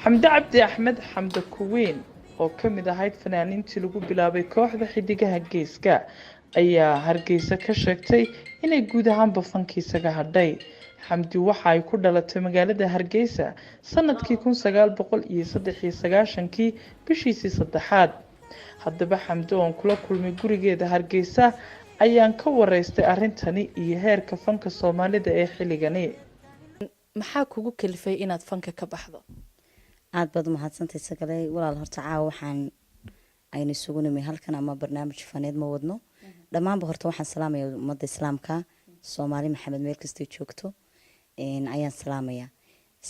xamde cabdi axmed xamde kuweyn oo ka mid ahayd fanaaniintii lagu bilaabay kooxda xidigaha geeska ayaa hargeysa ka sheegtay inay guud ahaanba fankiisaga hadhay. xamdi waxa ay ku dhalatay magaalada hargeysa sanadkii 1993 bishiisii saddexaad. haddaba xamde oon kula kulmay gurigeeda hargeysa ayaan ka wareystay arrintani iyo heerka fanka soomaalida ee xilligani. maxaa kugu kalifay inaad fanka ka baxdo? aad baad umahadsantahay sagale walaal horta caawa waxaan aynu isugu nimay halkan ama barnaamij faneed ma wadno dhammaanba horta waxaan salaamaya ummadda islaamka soomaali maxamed meel kastay joogto ayaan salaamaya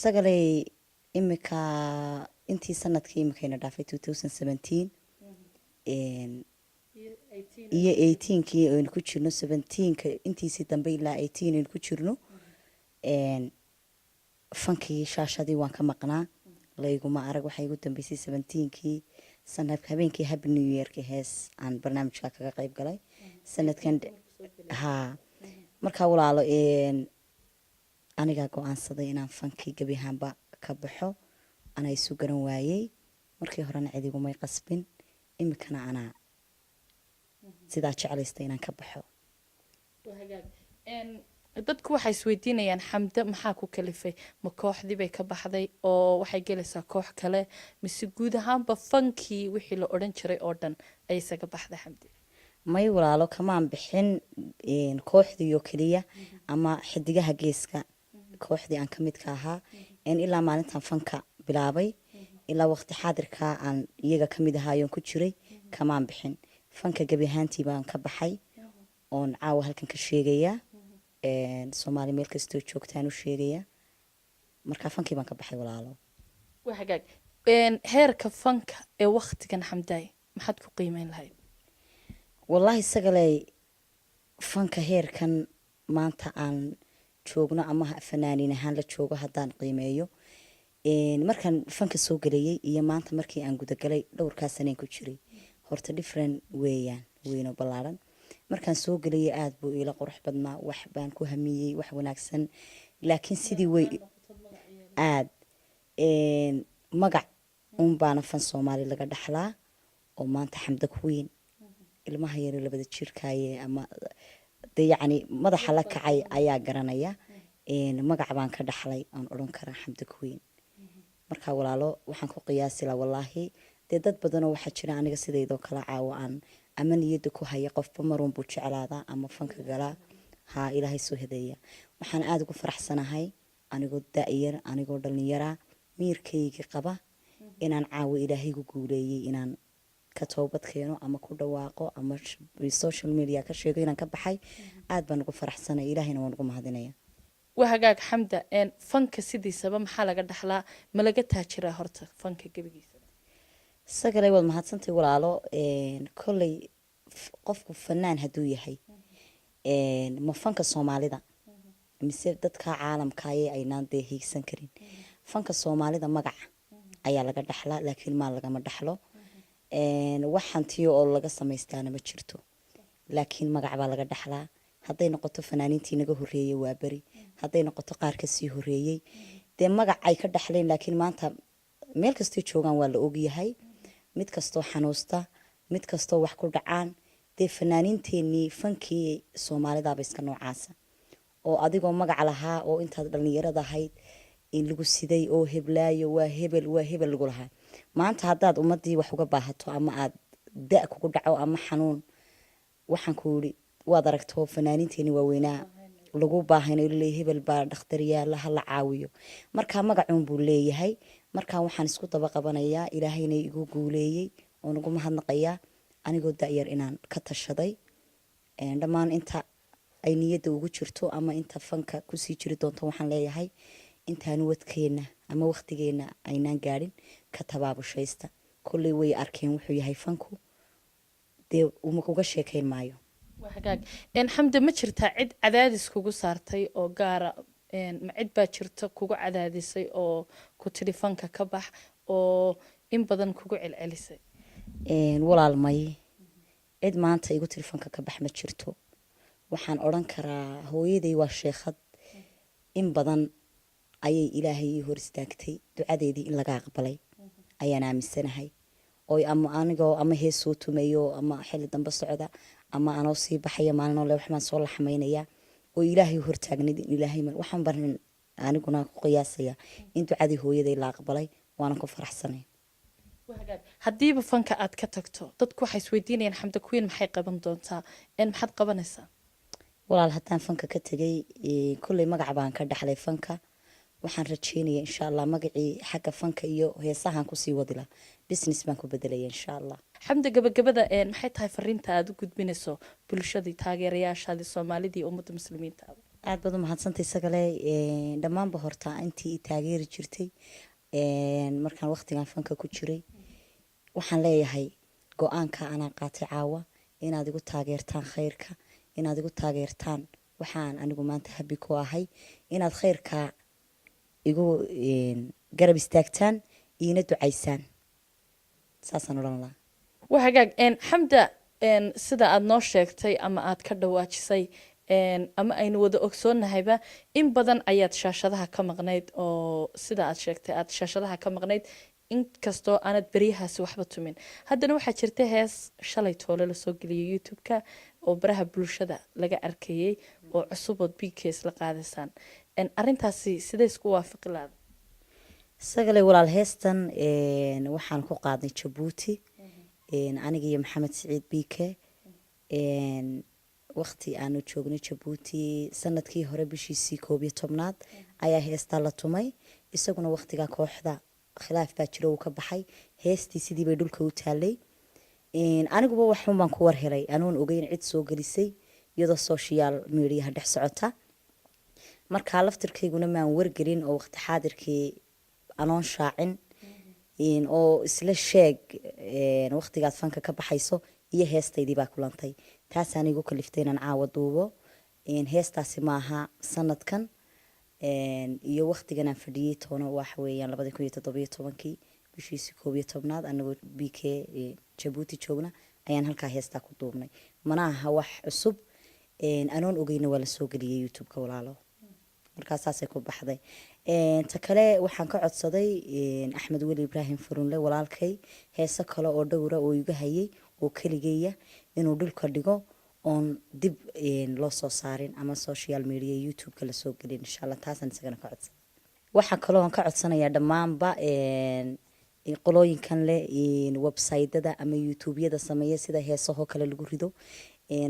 sagale imika intii sanadkii imikayna dhaafay 2017 iyo 18kii aynu ku jirno 17ka intiisii dambe ilaa 18 aynu ku jirno fankii shaashadii waan ka maqnaa layguma arag waxay ugu dambeysay 17kii sanadka habeenkii happy new year-ka hees aan barnaamijka kaga qayb galay sanadkan markaa walaalo aniga go'aansaday inaan fankii gabi ahaanba ka baxo ana isu garan waayay markii horena cidigumay qasbin imikana ana sidaa jeclaystay inaan ka baxo. dadku waxay isweydiinayaan xamde maxaa ku kalifay, ma kooxdii bay ka baxday oo waxay gelaysaa koox kale mise guud ahaanba fankii wixii la odhan jiray oo dhan ay isaga baxday xamde? may walaalo kamaan bixin kooxdii oo keliya ama xidigaha geeska kooxdii aan ka mid ka ahaa ilaa maalintan fanka bilaabay ilaa waqti xaadirka aan iyaga ka mid ahaayoon ku jiray kamaan bixin. fanka gabi ahaantii baan ka baxay oon caawa halkan ka sheegayaa soomaali meel kastoo joogtaan u sheegaya markaa fankii baan ka baxay walaalo. waa hagaag heerka fanka ee waqtigan xamdaay maxaad ku qiimeyn lahayd? wallaahi sagalay fanka heerkan maanta aan joogno ama fanaaniin ahaan la joogo haddaan qiimeeyo markaan fanka soo galayay iyo maanta markii aan gudagalay dhowrkaa saneen ku jiray horta different weeyaan weyno ballaaran. markaan soo galayay aad buu ila qurux badnaa wax baan ku hamiyey wax wanaagsan laakiin sidii way aad magac baana fan soomaali laga dhaxlaa oo maanta xamde kuweyn ilmaha yar labada jirkaaye ama yacni madaxa la kacay ayaa garanaya magac baan ka dhaxlay aan odhan karaa xamde kuweyn. markaa walaalo waxaan ku qiyaasi lahaa wallaahi dee dad badanoo waxaa jira aniga sidaydoo kala caawo aan ama niyada ku haya qofba marun buu jeclaadaa ama fanka galaa ilaahay soo hadeeya. waxaan aad ugu faraxsanahay anigoo da'yar anigoo dhalinyara miirkayga qaba inaan caawo ilaahaygu guuleeyey inaan ka toobad keeno ama ku dhawaaqo ama social media ka sheego inaan ka baxay aad baan ugu faraxsanay ilaahayna waan ugu mahadinaya. waa hagaag xamda fanka sidiisaba maxaa laga dhaxlaa ma laga taajiraa horta fanka gebigiisa? sagalay waad mahadsantay walaalo kolley qofku fanaan hadduu yahay ma fanka soomaalida mise dadka caalamka ayay aynaan dee hiigsan karin. fanka soomaalida magaca ayaa laga dhaxlaa laakiin maal lagama dhaxlo waxaan tiyo oo laga samaystaana ma jirto laakiin magac baa laga dhaxlaa. hadday noqoto fanaaniintii naga horreeyey waa beri hadday noqoto qaar kasii horreeyey dee magac ay ka dhaxleen laakiin maanta meel kastoo joogaan waa la ogyahay mid kastoo xanuusta mid kastoo wax ku dhacaan dee fanaaniinteenii fankii soomaalidaaba iska noocaasa oo adigoo magac lahaa oo intaad dhallinyarada ahayd in lagu siday oo heblaayo waa hebel lagu lahaa. maanta haddaad ummadii wax uga baahato ama aad da' kugu dhaco ama xanuun waxaan ku yidhi waad aragto fanaaniinteeni waaweynaa lagu baahayno leeyahay hebel baa dhakhtar yaala ha la caawiyo markaa magacuun buu leeyahay. markaa waxaan isku daba qabanayaa ilaahayna igu guuleeyey oo nagu mahadnaqayaa anigoo da'yar inaan ka tashaday dhammaan inta ay niyadda ugu jirto ama inta fanka kusii jiri doonto waxaan leeyahay intaan wadkeena ama waqtigeena aynaan gaadhin ka tabaabushaysta kolley way arkeen wuxuu yahay fanku dee uga sheekayn maayo. waa hagaag xamde ma jirtaa cid cadaadis kugu saartay oo gaara ma cid baa jirta kugu cadaadisay oo ku tiri fanka ka bax oo in badan kugu celcelisay? walaal may cid maanta igu tiri fanka ka bax ma jirto. waxaan odhan karaa hooyaday waa sheekhad in badan ayay ilaahay ii hor istaagtay ducadeedii in laga aqbalay ayaan aaminsanahay oo ama anigoo ama hees soo tumayo ama xilli dambe socda ama anoo sii baxaya maalin le waxaan soo laxmaynaya oo ilaahay hor taagnid in ilaahay waxaan barin aniguna ku qiyaasaya in ducadii hooyaday la aqbalay waana ku faraxsanay haddiiba fanka aad ka tagto dadku waxay isweydiinayaan xamda kuwiin maxay qaban doontaa maxaad qabanaysaa walaal haddaan fanka ka tegay kulley magac baan ka dhaxlay fanka waxaan rajeynaya insha allah magacii xagga fanka iyo heesahan kusii wadila business baan ku bedelaya insha allah xamda gabagabada maxay tahay fariinta aad u gudbinayso bulshadii taageerayaashaadii soomaalidii ummadda muslimiinta aad baad u mahadsantay isagale dhammaanba horta intii taageeri jirtay markaan waqtigan fanka ku jiray waxaan leeyahay go-aanka anaa qaatay caawa inaad igu taageertaan khayrka inaad igu taageertaan waxaan anigu maanta habi ku ahay inaad khayrka igu garab istaagtaan iina ducaysaan saasaan odhan lahaa waa hagaag xamda sida aad noo sheegtay ama aad ka dhawaajisay ama aynu wada ogsoonnahayba in badan ayaad shaashadaha ka maqnayd oo sida aad sheegtay aad shaashadaha ka maqnayd inkastoo aanad beryahaasi waxba tumin haddana waxaa jirta hees shalay toole lasoo geliyay youtube-ka oo baraha bulshada laga arkayay oo cusubood bks la qaadaysaan arintaasi sidee isku waafaqi laada isagale walaal heestan waxaan ku qaadnay jabuuti aniga iyo maxamed siciid bike waqti aanu joognay jabuuti sanadkii hore bishiisii 11 ayaa heestaa la tumay isaguna waqtigaa kooxda khilaaf baa jiro uu ka baxay heestii sidii bay dhulka u taalay aniguba waxun baan ku war helay anuun ogeyn cid soo gelisay iyadoo social media dhex socota markaa laftirkayguna maan wargelin oo waqti xaadirkii anoon shaacin oo isla sheeg waqtigaad fanka ka baxayso iyo heestaydii baa kulantay taasaan igu kaliftay inaan caawa duubo heestaasi maaha sanadkan iyo waqtigan aan fadhiyay toona waxa weeyaan 2017 bishiisii 11 anagoo bk jabuuti joogna ayaan halkaa heestaa ku duubnay mana aha wax cusub anoon ogeyna waa la soo geliyay youtube-ka walaalo markaasaasay ku baxday ta kale waxaan ka codsaday axmed weli ibraahim furunle walaalkay heeso kale oo dhowra oo iga hayay oo keligeeya inuu dhulka dhigo oon dib loo soo saarin ama social media youtube-ka lasoo gelin insha allah taasaan isagana ka codsaday waxaa kaloo aan ka codsanayaa dhammaanba qolooyinkan leh websaytada ama youtube-yada sameeya sida heesahoo kale lagu rido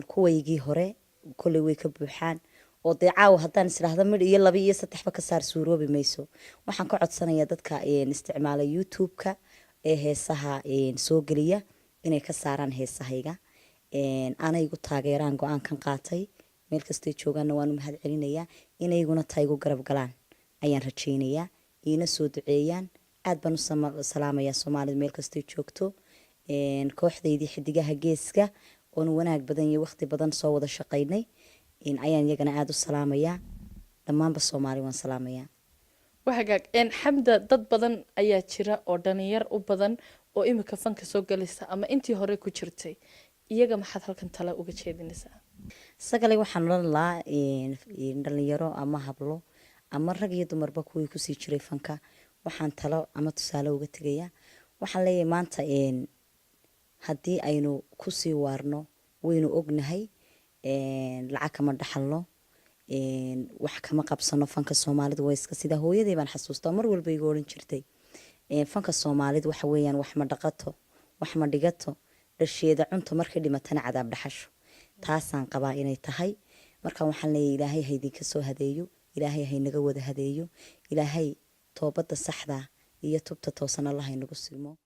kuwaygii hore kolley way ka buuxaan oo dee caawa haddaan isdhaahdo midh iyo 2 iyo 3 ka saar suuroobi mayso waxaan ka codsanayaa dadka isticmaala youtube-ka ee heesaha soo geliya inay ka saaraan heesahayga anay igu taageeraan go-aankan qaatay meel kastay joogaanna waan u mahad celinayaa inayguna taa igu garab galaan ayaan rajaynayaa iina soo duceeyaan aad baan u salaamayaa soomaalida meel kastay joogto kooxdaydii xidigaha geeska oon wanaag badan iyo waqti badan soo wada shaqaynay ayaan iyagana aada u salaamayaa dhammaanba soomaali waan salaamayaa wahagaag xamda dad badan ayaa jira oo dhalinyar u badan oo imika fanka soo galaysa ama intii hore ku jirtay iyaga maxaad halkan tala uga jeedinaysaa sagale waxaan odhan lahaa dhalinyaro ama hablo ama rag iyo dumarba kuwii kusii jiray fanka waxaan talo ama tusaale uga tegayaa waxaan leeyahay maanta haddii aynu kusii waarno waynu ognahay lacag kama dhaxalno wax kama qabsano fanka soomaalida waa iska sida hooyaday baan xasuustaa mar walba iga oran jirtay fanka soomaalida waxa weeyaan wax ma dhaqato wax ma dhigato dhasheeda cunto markay dhimatana cadaab dhaxasho taasaan qabaa inay tahay marka waxaan leeyahay ilaahay haydinka soo hadeeyo ilaahay haynaga wada hadeeyo ilaahay toobada saxda iyo tubta toosan allah haynagu simo